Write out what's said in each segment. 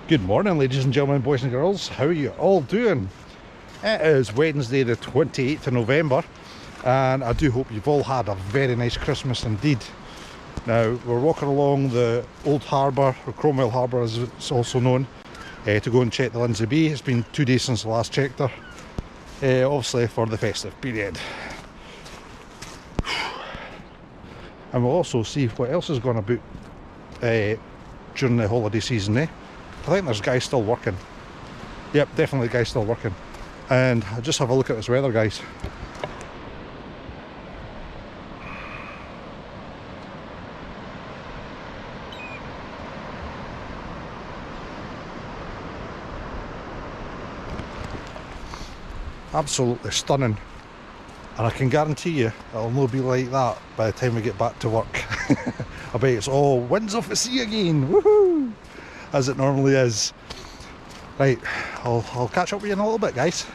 Good morning, ladies and gentlemen, boys and girls. How are you all doing? It is Wednesday the 28th of November and I do hope you've all had a very nice Christmas indeed. Now we're walking along the old harbour, or Cromwell Harbour as it's also known, to go and check the Lindsay Bay. It's been 2 days since the last checked her, obviously for the festive period. And we'll also see what else is going about during the holiday season. I think there's guys still working. Yep, definitely guys still working. And just have a look at this weather, guys. Absolutely stunning. And I can guarantee you it'll not be like that by the time we get back to work. I bet it's all winds off the sea again, woohoo! As it normally is. Right, I'll catch up with you in a little bit, guys.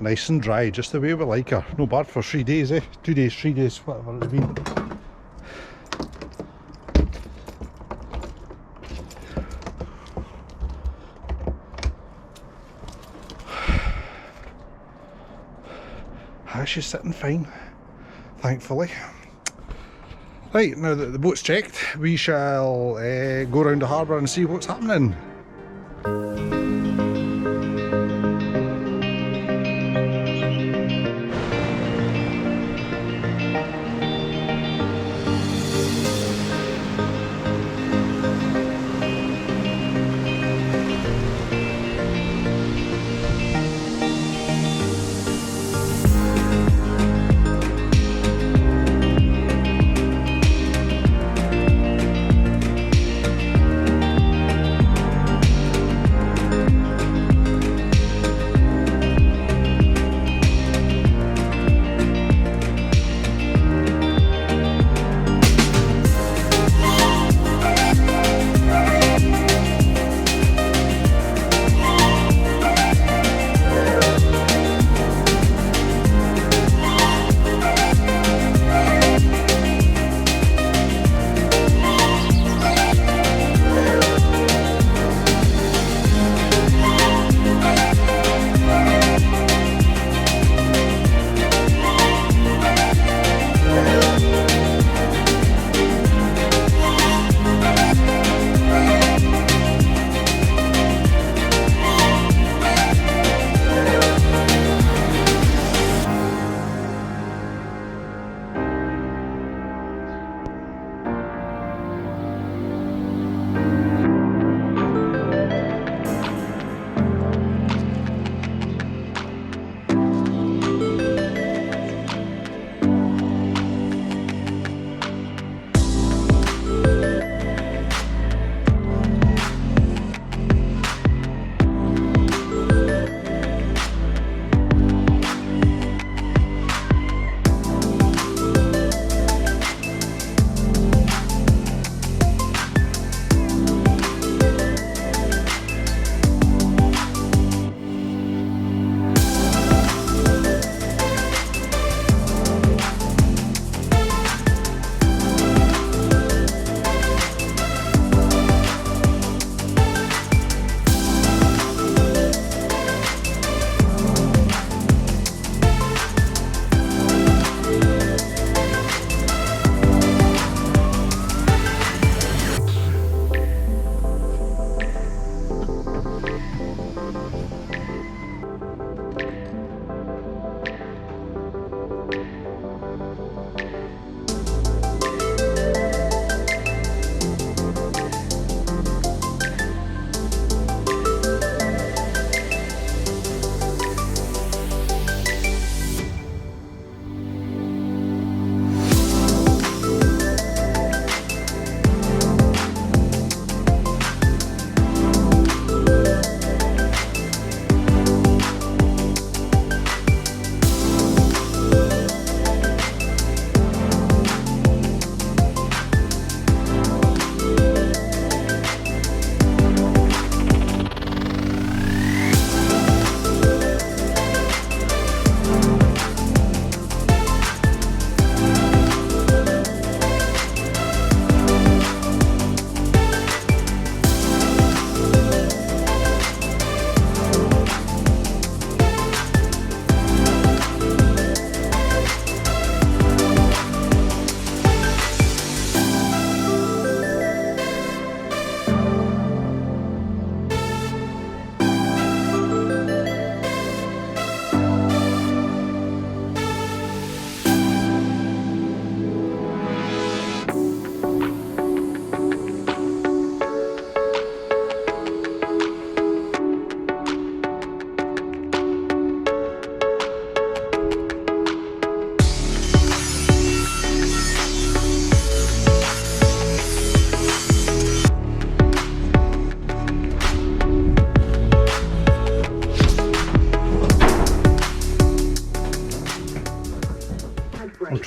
Nice and dry, just the way we like her. No bad for 3 days, 2 days, 3 days, whatever it's been. She's sitting fine, thankfully. Right, now that the boat's checked, we shall go around the harbour and see what's happening.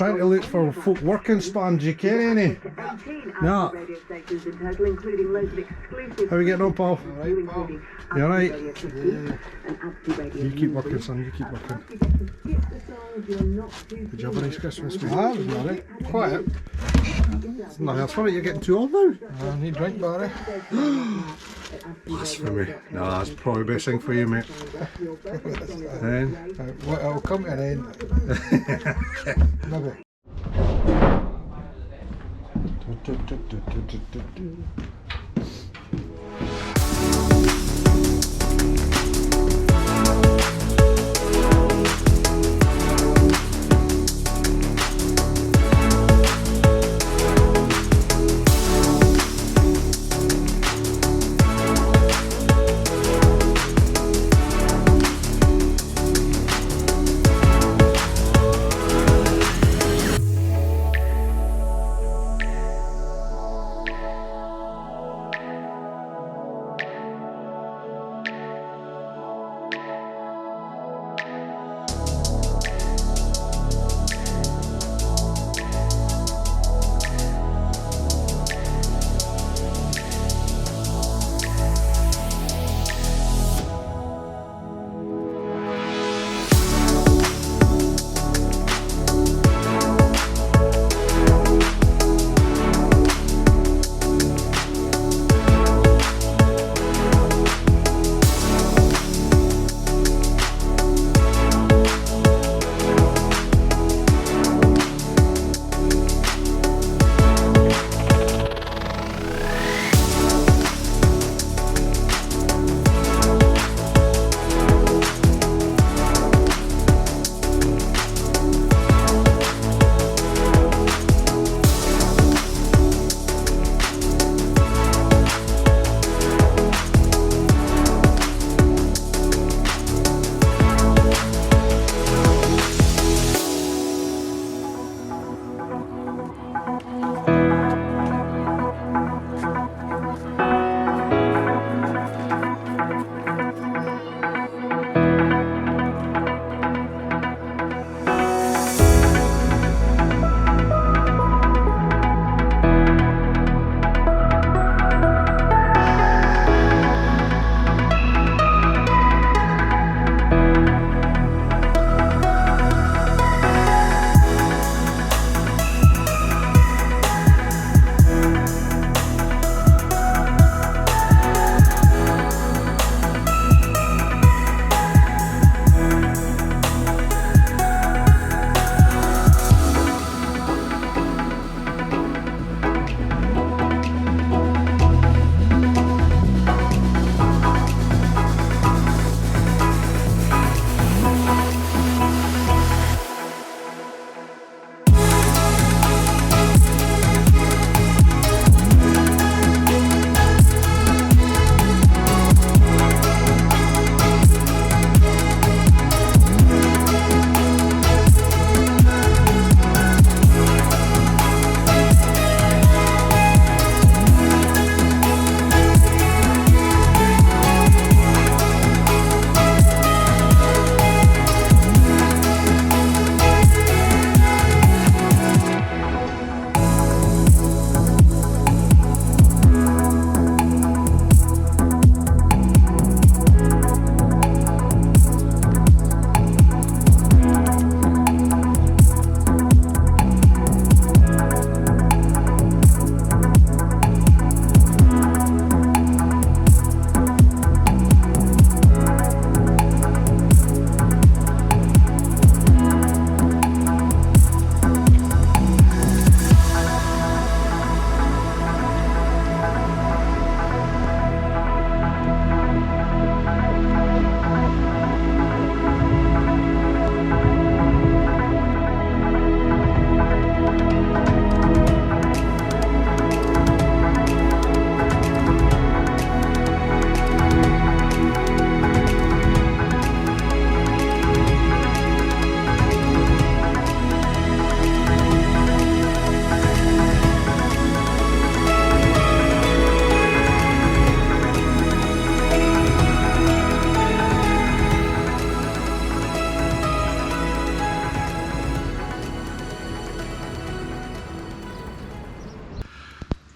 trying to look for folk working sponge. You get any? No. How are we getting on, Paul? Alright, Paul. You alright? Yeah. You keep working, son. You keep working. Did you have a nice Christmas, mate? Ah, it was alright. Quiet. Nothing else for it. You're getting too old now. I need drink, Barry. Blasphemy. No, that's probably the best thing for you, mate. Then. It'll come to an end. Maybe.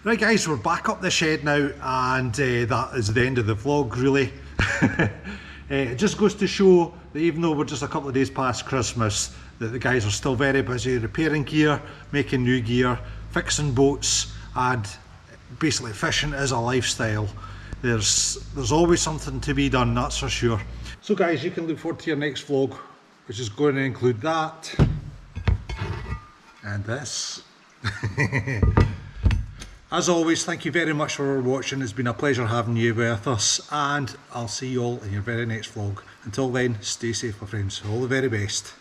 Right guys, we're back up the shed now, and that is the end of the vlog really. It just goes to show that even though we're just a couple of days past Christmas, that the guys are still very busy repairing gear, making new gear, fixing boats, and basically fishing is a lifestyle. There's always something to be done, that's for sure. So guys, you can look forward to your next vlog, which is going to include that and this. As always, thank you very much for watching. It's been a pleasure having you with us, and I'll see you all in your very next vlog. Until then, stay safe my friends, all the very best.